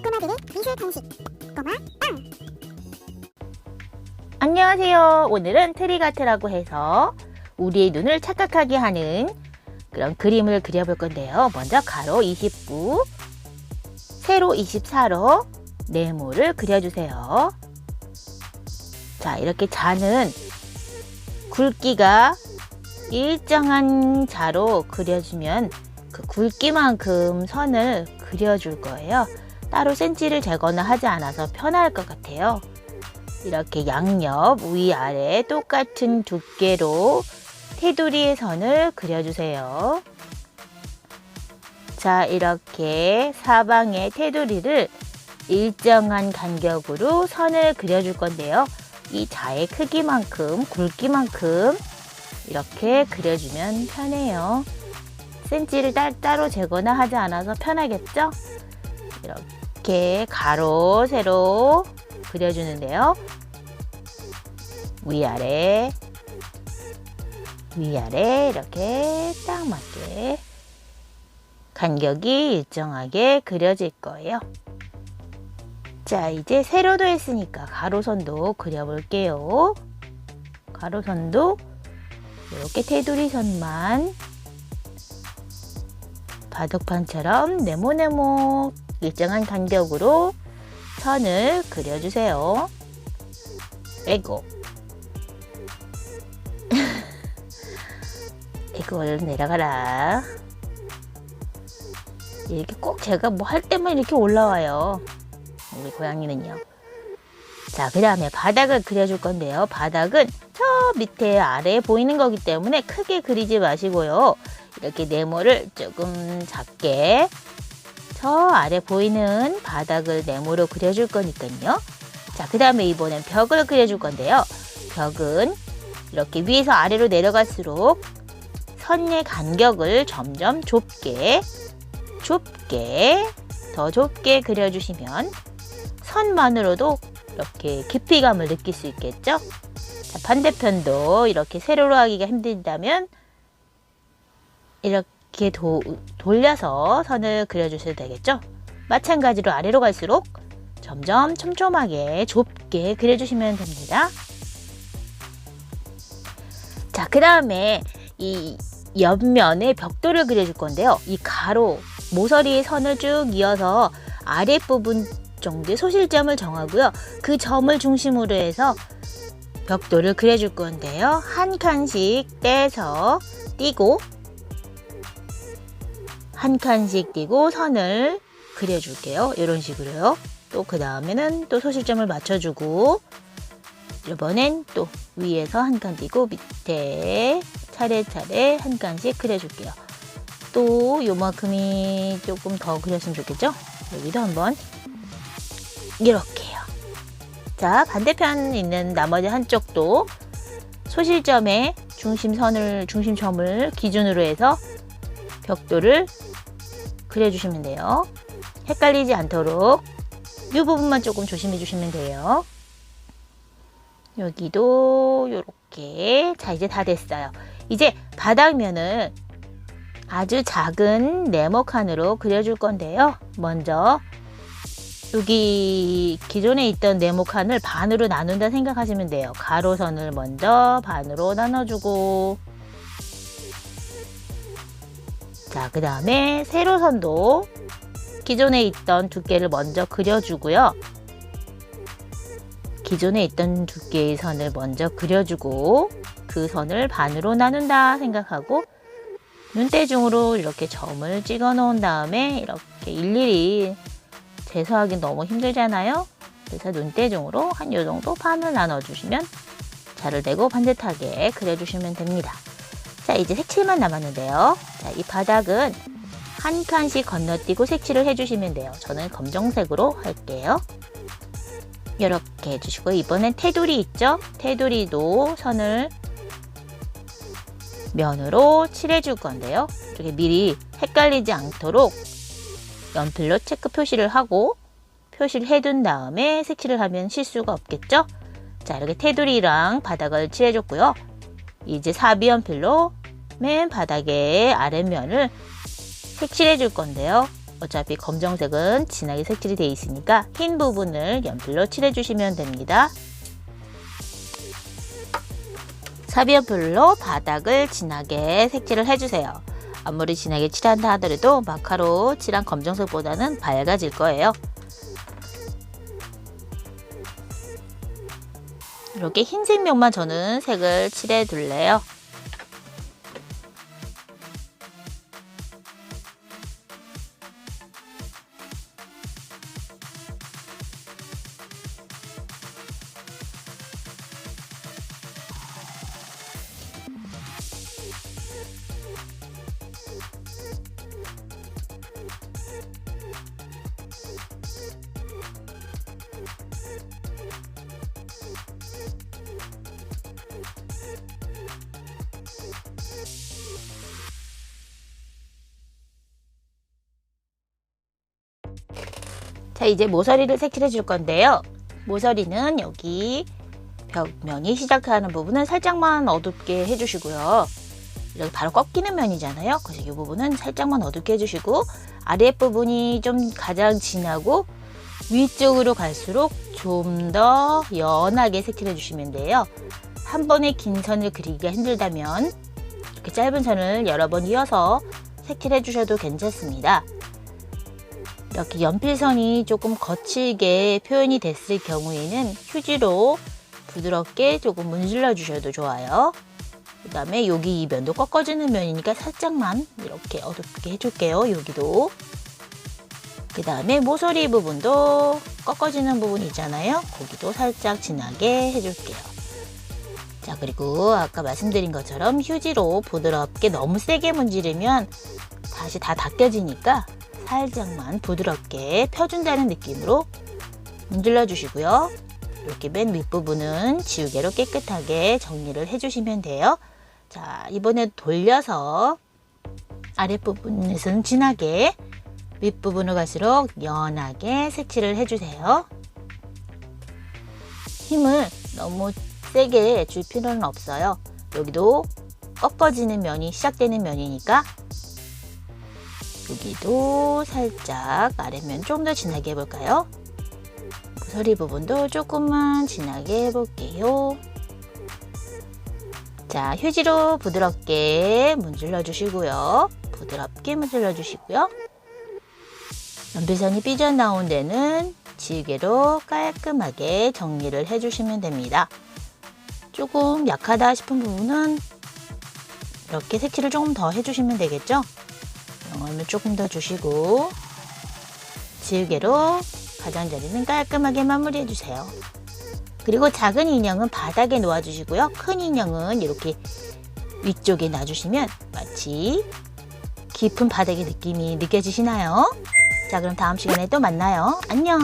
꼬마들의 미술 간식 꼬마 빵. 안녕하세요. 오늘은 트리가트라고 해서 우리의 눈을 착각하게 하는 그런 그림을 그려볼 건데요. 먼저 가로 29, 세로 24로 네모를 그려주세요. 자, 이렇게 자는 굵기가 일정한 자로 그려주면 그 굵기만큼 선을 그려줄 거예요. 따로 센치를 재거나 하지 않아서 편할 것 같아요. 이렇게 양옆 위아래 똑같은 두께로 테두리의 선을 그려주세요. 자, 이렇게 사방의 테두리를 일정한 간격으로 선을 그려줄 건데요. 이 자의 크기만큼, 굵기만큼 이렇게 그려주면 편해요. 센치를 따로 재거나 하지 않아서 편하겠죠? 이렇게 가로, 세로 그려주는데요. 위아래 이렇게 딱 맞게 간격이 일정하게 그려질 거예요. 자, 이제 세로도 했으니까 가로선도 그려볼게요. 가로선도 이렇게 테두리 선만 바둑판처럼 네모네모 일정한 간격으로 선을 그려주세요. 에고 에고 얼른 내려가라. 이렇게 꼭 제가 뭐 할 때만 이렇게 올라와요. 우리 고양이는요. 자, 그 다음에 바닥을 그려줄 건데요. 바닥은 저 밑에 아래에 보이는 거기 때문에 크게 그리지 마시고요. 이렇게 네모를 조금 작게 저 아래 보이는 바닥을 네모로 그려줄 거니까요. 자, 그 다음에 이번엔 벽을 그려줄 건데요. 벽은 이렇게 위에서 아래로 내려갈수록 선의 간격을 점점 더 좁게 그려주시면 선만으로도 이렇게 깊이감을 느낄 수 있겠죠? 자, 반대편도 이렇게 세로로 하기가 힘들다면 이렇게 돌려서 선을 그려주셔도 되겠죠? 마찬가지로 아래로 갈수록 점점 촘촘하게 좁게 그려주시면 됩니다. 자, 그 다음에 이 옆면에 벽돌을 그려줄 건데요. 이 가로, 모서리의 선을 쭉 이어서 아랫부분 정도의 소실점을 정하고요. 그 점을 중심으로 해서 벽돌을 그려줄 건데요. 한 칸씩 떼서 띄고 한 칸씩 띄고 선을 그려줄게요. 이런 식으로요. 또 그 다음에는 또 소실점을 맞춰주고 이번엔 또 위에서 한 칸 띄고 밑에 차례차례 한 칸씩 그려줄게요. 또 요만큼이 조금 더 그렸으면 좋겠죠? 여기도 한번 이렇게요. 자, 반대편 있는 나머지 한쪽도 소실점에 중심점을 기준으로 해서 벽돌을 그려주시면 돼요. 헷갈리지 않도록 이 부분만 조금 조심해 주시면 돼요. 여기도 이렇게. 자, 이제 다 됐어요. 이제 바닥면을 아주 작은 네모칸으로 그려줄 건데요. 먼저 여기 기존에 있던 네모칸을 반으로 나눈다 생각하시면 돼요. 가로선을 먼저 반으로 나눠주고, 자, 그 다음에 세로선도 기존에 있던 두께를 먼저 그려주고요. 기존에 있던 두께의 선을 먼저 그려주고 그 선을 반으로 나눈다 생각하고 눈대중으로 이렇게 점을 찍어 놓은 다음에 이렇게 일일이 재서하기 너무 힘들잖아요. 그래서 눈대중으로 한 요 정도 반을 나눠주시면 자를 대고 반듯하게 그려주시면 됩니다. 자, 이제 색칠만 남았는데요. 자, 이 바닥은 한 칸씩 건너뛰고 색칠을 해주시면 돼요. 저는 검정색으로 할게요. 이렇게 해주시고 이번엔 테두리 있죠? 테두리도 선을 면으로 칠해줄 건데요. 이렇게 미리 헷갈리지 않도록 연필로 체크 표시를 하고 표시를 해둔 다음에 색칠을 하면 실수가 없겠죠? 자, 이렇게 테두리랑 바닥을 칠해줬고요. 이제 사비연필로 맨 바닥에 아랫면을 색칠해 줄 건데요. 어차피 검정색은 진하게 색칠이 되어 있으니까 흰 부분을 연필로 칠해주시면 됩니다. 삽연필로 바닥을 진하게 색칠을 해주세요. 아무리 진하게 칠한다 하더라도 마카로 칠한 검정색보다는 밝아질 거예요. 이렇게 흰색 면만 저는 색을 칠해 둘래요. 자, 이제 모서리를 색칠해 줄 건데요. 모서리는 여기 벽면이 시작하는 부분은 살짝만 어둡게 해주시고요. 이렇게 바로 꺾이는 면이잖아요. 그래서 이 부분은 살짝만 어둡게 해주시고, 아랫부분이 좀 가장 진하고 위쪽으로 갈수록 좀 더 연하게 색칠해 주시면 돼요. 한 번에 긴 선을 그리기가 힘들다면 이렇게 짧은 선을 여러 번 이어서 색칠해 주셔도 괜찮습니다. 이렇게 연필선이 조금 거칠게 표현이 됐을 경우에는 휴지로 부드럽게 조금 문질러 주셔도 좋아요. 그 다음에 여기 이 면도 꺾어지는 면이니까 살짝만 이렇게 어둡게 해줄게요. 여기도. 그 다음에 모서리 부분도 꺾어지는 부분 있잖아요. 거기도 살짝 진하게 해줄게요. 자, 그리고 아까 말씀드린 것처럼 휴지로 부드럽게 너무 세게 문지르면 다시 다 닦여지니까 살짝만 부드럽게 펴준다는 느낌으로 문질러 주시고요. 이렇게 맨 윗부분은 지우개로 깨끗하게 정리를 해주시면 돼요. 자, 이번에 돌려서 아랫부분에서는 진하게, 윗부분을 갈수록 연하게 색칠을 해주세요. 힘을 너무 세게 줄 필요는 없어요. 여기도 꺾어지는 면이 시작되는 면이니까 여기도 살짝 아랫면 좀 더 진하게 해볼까요? 모서리 부분도 조금만 진하게 해볼게요. 자, 휴지로 부드럽게 문질러 주시고요. 부드럽게 문질러 주시고요. 연필선이 삐져나온 데는 지우개로 깔끔하게 정리를 해주시면 됩니다. 조금 약하다 싶은 부분은 이렇게 색칠을 조금 더 해주시면 되겠죠? 영혼을 조금 더 주시고 지우개로 가장자리는 깔끔하게 마무리해 주세요. 그리고 작은 인형은 바닥에 놓아주시고요. 큰 인형은 이렇게 위쪽에 놔주시면 마치 깊은 바닥의 느낌이 느껴지시나요? 자, 그럼 다음 시간에 또 만나요. 안녕!